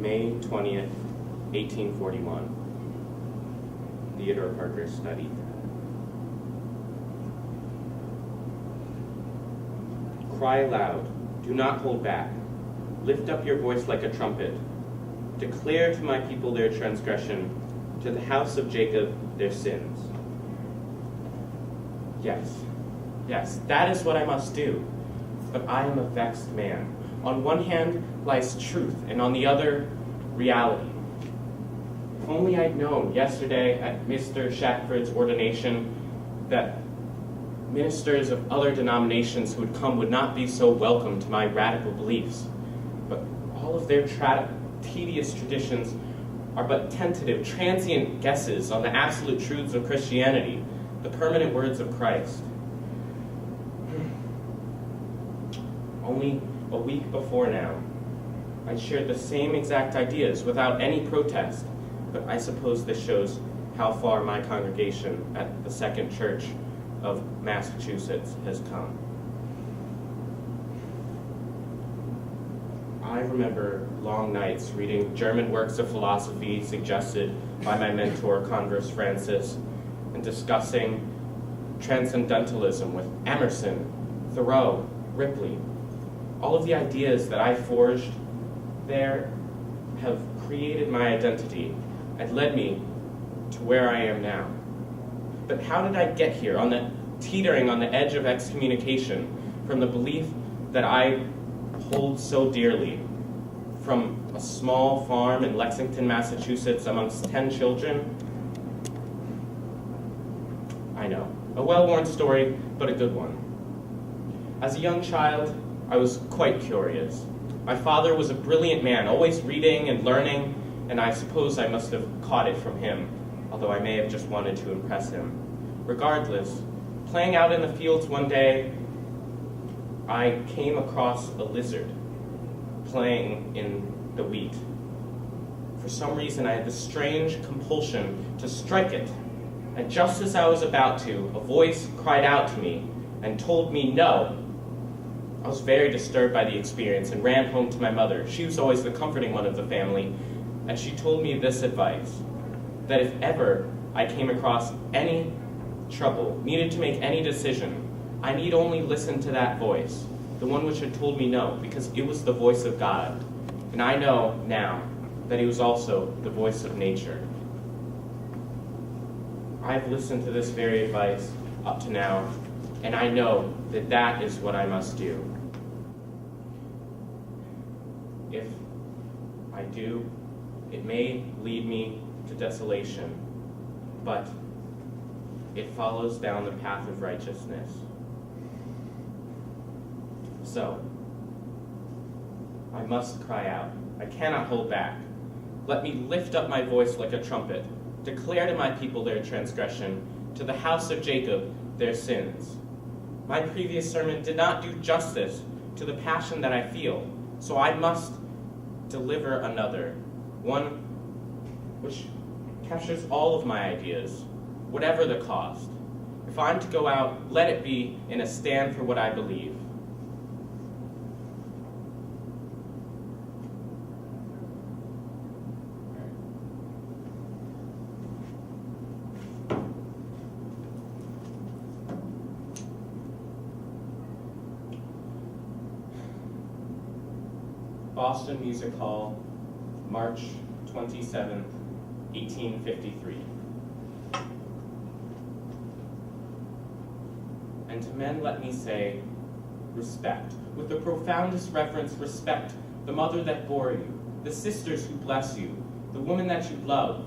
May 20th, 1841. Theodore Parker studied. Cry aloud, do not hold back. Lift up your voice like a trumpet. Declare to my people their transgression, to the house of Jacob their sins. Yes, that is what I must do. But I am a vexed man. On one hand lies truth, and on the other, reality. If only I'd known yesterday at Mr. Shackford's ordination that ministers of other denominations who would come would not be so welcome to my radical beliefs. But all of their tedious traditions are but tentative, transient guesses on the absolute truths of Christianity, the permanent words of Christ. Only a week before now, I shared the same exact ideas without any protest, but I suppose this shows how far my congregation at the Second Church of Massachusetts has come. I remember long nights reading German works of philosophy suggested by my mentor, Converse Francis, and discussing transcendentalism with Emerson, Thoreau, Ripley. All of the ideas that I forged there have created my identity and led me to where I am now. But how did I get here, teetering on the edge of excommunication from the belief that I hold so dearly, from a small farm in Lexington, Massachusetts, amongst 10 children? I know, a well-worn story, but a good one. As a young child, I was quite curious. My father was a brilliant man, always reading and learning, and I suppose I must have caught it from him, although I may have just wanted to impress him. Regardless, playing out in the fields one day, I came across a lizard playing in the wheat. For some reason, I had this strange compulsion to strike it, and just as I was about to, a voice cried out to me and told me no. I was very disturbed by the experience and ran home to my mother. She was always the comforting one of the family, and she told me this advice, that if ever I came across any trouble, needed to make any decision, I need only listen to that voice, the one which had told me no, because it was the voice of God. And I know now that it was also the voice of nature. I've listened to this very advice up to now, and I know that that is what I must do. If I do, it may lead me to desolation, but it follows down the path of righteousness. So, I must cry out. I cannot hold back. Let me lift up my voice like a trumpet, declare to my people their transgression, to the house of Jacob their sins. My previous sermon did not do justice to the passion that I feel, so I must deliver another, one which captures all of my ideas, whatever the cost. If I'm to go out, let it be in a stand for what I believe. Boston Music Hall, March 27th, 1853. And to men let me say, respect. With the profoundest reverence, respect the mother that bore you, the sisters who bless you, the woman that you love,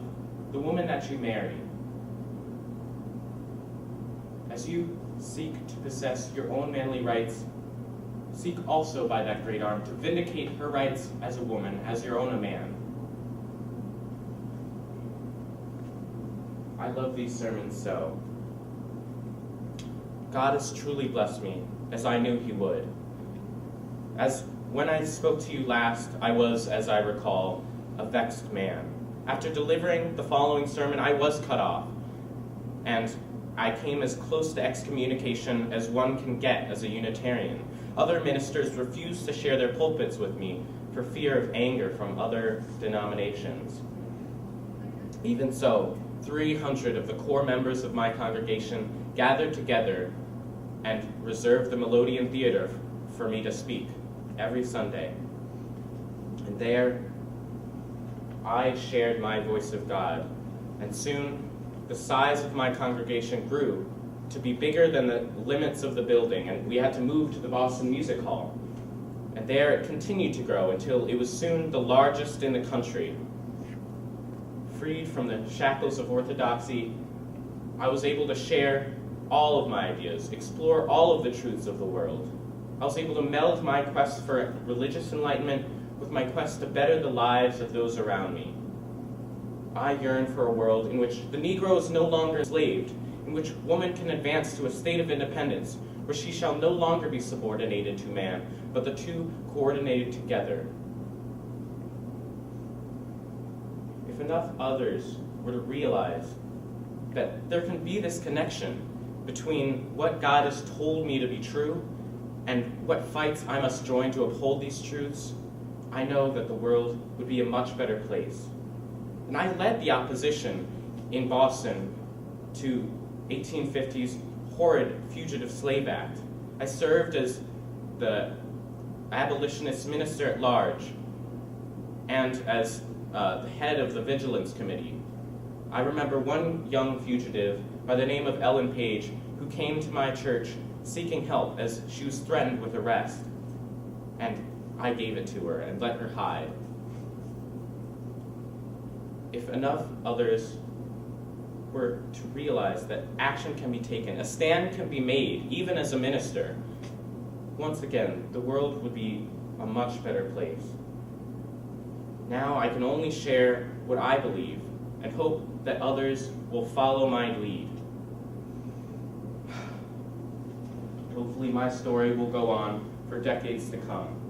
the woman that you marry. As you seek to possess your own manly rights, seek also by that great arm to vindicate her rights as a woman, as your own a man. I love these sermons so. God has truly blessed me, as I knew he would. As when I spoke to you last, I was, as I recall, a vexed man. After delivering the following sermon, I was cut off, and I came as close to excommunication as one can get as a Unitarian. Other ministers refused to share their pulpits with me for fear of anger from other denominations. Even so, 300 of the core members of my congregation gathered together and reserved the Melodeon Theater for me to speak every Sunday. And there, I shared my voice of God, and soon the size of my congregation grew to be bigger than the limits of the building, and we had to move to the Boston Music Hall. And there it continued to grow until it was soon the largest in the country. Freed from the shackles of orthodoxy, I was able to share all of my ideas, explore all of the truths of the world. I was able to meld my quest for religious enlightenment with my quest to better the lives of those around me. I yearn for a world in which the Negro is no longer enslaved, in which woman can advance to a state of independence, where she shall no longer be subordinated to man, but the two coordinated together. If enough others were to realize that there can be this connection between what God has told me to be true and what fights I must join to uphold these truths, I know that the world would be a much better place. And I led the opposition in Boston to 1850's horrid Fugitive Slave Act. I served as the abolitionist minister at large and as the head of the Vigilance Committee. I remember one young fugitive by the name of Ellen Page who came to my church seeking help as she was threatened with arrest. And I gave it to her and let her hide. If enough others were to realize that action can be taken, a stand can be made, even as a minister, once again, the world would be a much better place. Now I can only share what I believe and hope that others will follow my lead. Hopefully my story will go on for decades to come.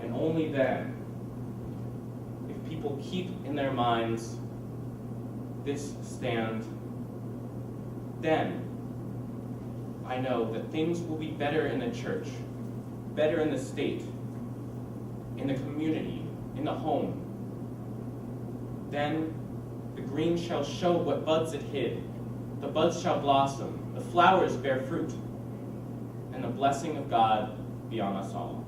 And only then, if people keep in their minds this stand, then I know that things will be better in the church, better in the state, in the community, in the home. Then the green shall show what buds it hid, the buds shall blossom, the flowers bear fruit, and the blessing of God be on us all.